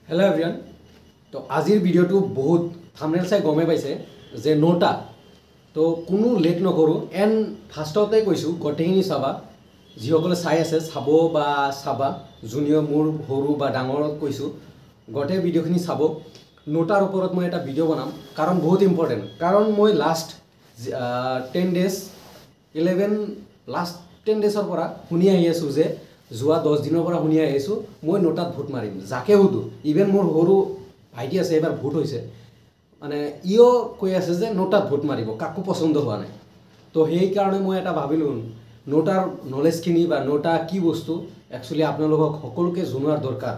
Hello everyone. तो आजिर video बहुत thumbnail चाइ गमे पाइसे जे नोटा तो कोनो लेट नकरो एंड फार्स्टते कैसो गटेखिनि चाबा जिसकले चाइ आछे चाबो बा चाबा जुनियर मोर हरु बा डांगरक कैसो गटे भिडिओखिनि चाबो नोटार उपरत मैं एटा भिडिओ बनाम कारण बहुत इम्पर्टेन्ट कारण मैं लास्ट 10 डेज 11 लास्ट 10 डेजर পৰা শুনি আহি আছো যে যোৱা 10 দিনৰ পৰা শুনি আহি আছো মই নোটাত ভোট মাৰিম যাকে হুদু ইভেন মোৰ হৰু ভাইটি আছে এবাৰ ভোট হৈছে মানে ইও কৈ আছে যে নোটাত ভোট মাৰিব কাকো পছন্দ হোৱা নাই তো সেই কাৰণে মই এটা ভাবিলো নোটাৰ নলেজখিনি বা নোটা কি বস্তু একচুয়ালি আপোনালোকক সকলোকে জনোৱাৰ দৰকাৰ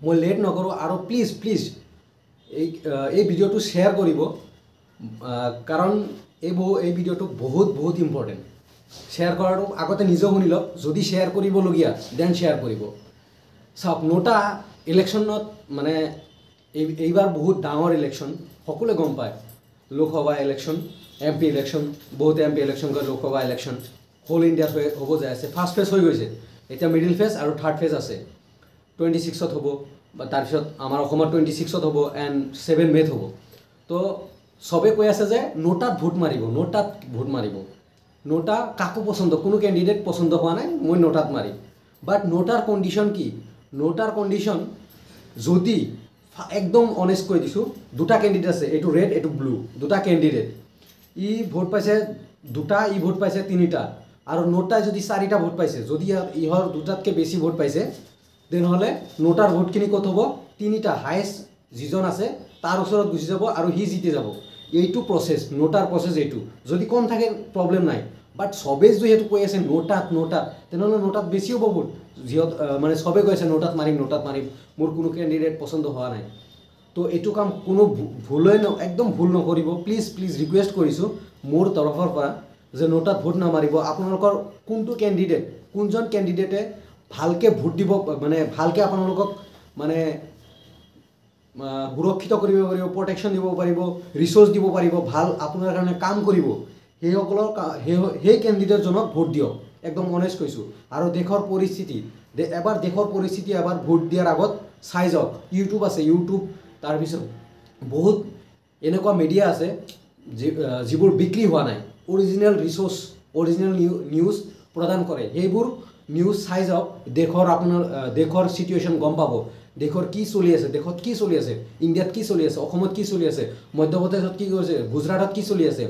মই লেট নকৰো আৰু প্লিজ প্লিজ এই ভিডিওটো শেয়াৰ কৰিব কাৰণ এই ভিডিওটো বহুত ইম্পৰ্টেন্ট शेयर करारो आगते निजे शुनि लक जदि शेयर करिबलगिया देन शेयर करिब सब नोटा इलेक्शनत माने एबार बहुत डांगर इलेक्शन सकले गम पाय लोकसभा इलेक्शन एमपी इलेक्शन बहुत एमपी इलेक्शन कर लोकसभा इलेक्शन होल इंडिया होब जाय आछे फार्स्ट फेज हो गइसे एटा मिडिल फेज और थार्ड फेज आछे 26 त होबो बा तार पिছত आमार अखमत 26 त होबो एंड 7 मेत होबो तो सबे কৈ আছে যে নোটাত ভোট মারিব नोटा काको पसंद कोनो कैंडिडेट पसंद हुआ ना मैं नोटात मारिम बाट नोटार कन्डिशन की नोटार कन्डिशन जदि एकदम अनेस्ट কৈ दिसु दुटा कैंडिडेट আছে एटु रेड एटु ब्लू दुटा कैंडिडेट इ भोट पाइছে दुटा इ भोट पाइছে তিনিটা और नोटा जदि चारिटा भोट पाइছে जदि इहर दुटातके बेसी भोट पाइছে देन हले नोटार भोटखिनि कत हबो তিনিটা हाइस्ट जिजन আছে तार ओसरत गुसि जाबो और हि जिते जाबो এইটো প্রসেস নোটার প্রসেস এইটো যদি কম থাকে প্রবলেম নাই বাট সবে যেহেতু কৈ আছে নোটাত তেনেহলে নোটাত বেছি হ'ব ভোট যিহত মানে সবে কৈ আছে নোটাত মারিম মোর কোনো ক্যান্ডিডেট পছন্দ হওয়া নাই তো এইটো কাম কোনো ভুলই একদম ভুল নকৰিব প্লিজ ৰিকোয়েস্ট কৰিছো মোৰ তৰফৰ পৰা যে নোটাত ভোট নামাৰিব আপোনালোকৰ কোনটো ক্যান্ডিডেট কোনজন ক্যান্ডিডেটে ভালকে ভোট দিব মানে ভালকে আপোনালোকক মানে সুৰক্ষিত কৰিব পাৰিব প্ৰটেকশ্যন দিব পাৰিব ৰিসোৰ্স দিব পাৰিব ভাল আপোনাৰ কাৰণে কাম কৰিব সেই ক্যান্ডিডেটজনক ভোট দিয়ক একদম অনেষ্ট কৈছো আৰু দেশৰ পৰিস্থিতি এবাৰ ভোট দিয়াৰ আগত চাই যাওক ইউটিউব আছে ইউটিউব তাৰ পিছত বহুত এনেকুৱা মিডিয়া আছে যিবোৰ বিক্ৰী হোৱা নাই অৰিজিনাল ৰিসোৰ্স অৰিজিনাল নিউজ প্ৰদান কৰে সেইবোৰ নিউজ চাই যাওক দেশৰ সিচুৱেশন গম পাব देशर की चलि आछे देशत की चलि आछे इंडियात की चलि आछे अखमत की चलि आछे मध्यप्रदेशत की होइছে गुजरातत की चलि आछे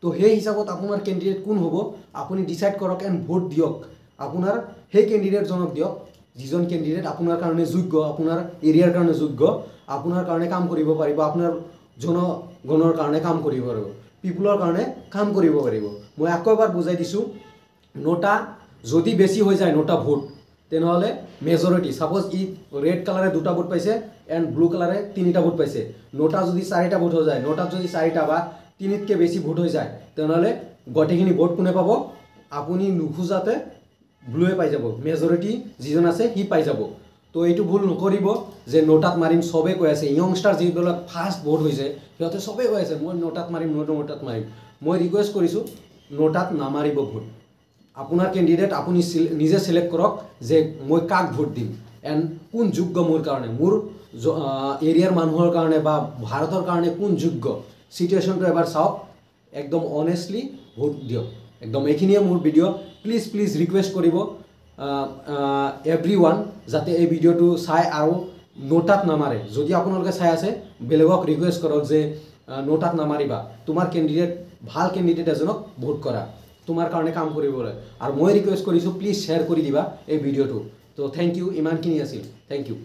तो সেই হিসাবত আপোনাৰ ক্যান্ডিডেট কোন হ'ব আপুনি ডিসাইড কৰক এন্ড ভোট দিয়ক আপোনাৰ সেই ক্যান্ডিডেট জনক দিয়ক যিজন ক্যান্ডিডেট আপোনাৰ কাৰণে যোগ্য আপোনাৰ এৰিয়াৰ কাৰণে যোগ্য আপোনাৰ কাৰণে কাম কৰিব পাৰিব আপোনাৰ জনগণৰ কাৰণে কাম কৰিব পাৰিব পিপলৰ কাৰণে কাম কৰিব পাৰিব মই আকৌ এবাৰ বুজাই দিছো নোটা যদি বেছি হৈ যায় নোটা ভোট তেনেহলে মেজরিটি সাপোজ ই রেড কালারে দুটা ভোট পাইছে এন্ড ব্লু কালারে তিনটা ভোট পাইছে নোটা যদি চারিটা ভোট হৈ যায় নোটা যদি চারিটা বা তিনিতকে বেশি ভোট হৈ যায় তেনেহলে গটেখিনি ভোট কোনে পাব আপুনি নুখুজাতে ব্লুয়ে পাই যাব মেজরিটি যিজন আছে হি পাই যাব তো এইটো ভুল নকৰিব যে নোটাত মাৰিম সবে কৈ আছে ইয়ংস্টাৰ যিবিলাক ফাৰ্স্ট ভোট হৈছে সিহঁতে সবে কৈ আছে মই নোটাত মাৰিম মই ৰিকোয়েস্ট কৰিছো নোটাত নামাৰিব ভোট আপোনাৰ ক্যান্ডিডেট আপুনি নিজে সিলেক্ট কৰক যে মই কাক ভোট দিম এন্ড কোন যোগ্য মোৰ কাৰণে মোৰ এৰিয়াৰ মানুহৰ কাৰণে বা ভাৰতৰ কাৰণে কোন যোগ্য সিচুৱেশনটো এবাৰ চাওক একদম অনেষ্টলি ভোট দিয়ক একদম এইখিনিয়ে মোৰ ভিডিও প্লিজ ৰিকোয়েস্ট কৰিব এভৰিওয়ান যাতে এই ভিডিওটো চাই আৰু নোটাত নামাৰে যদি আপোনালোকে চাই আছে বেলেগক ৰিকোয়েস্ট কৰক যে নোটাত নামাৰিবা তোমাৰ ক্যান্ডিডেট ভাল ক্যান্ডিডেট এজনক ভোট কৰা তোমাৰ কাৰণে কাম কৰিবলৈ আৰু মই ৰিকোয়েস্ট কৰিছো প্লিজ শেয়াৰ কৰি দিবা এই ভিডিওটো তো থ্যাংক ইউ ইমানখিনি আছিল থ্যাংক ইউ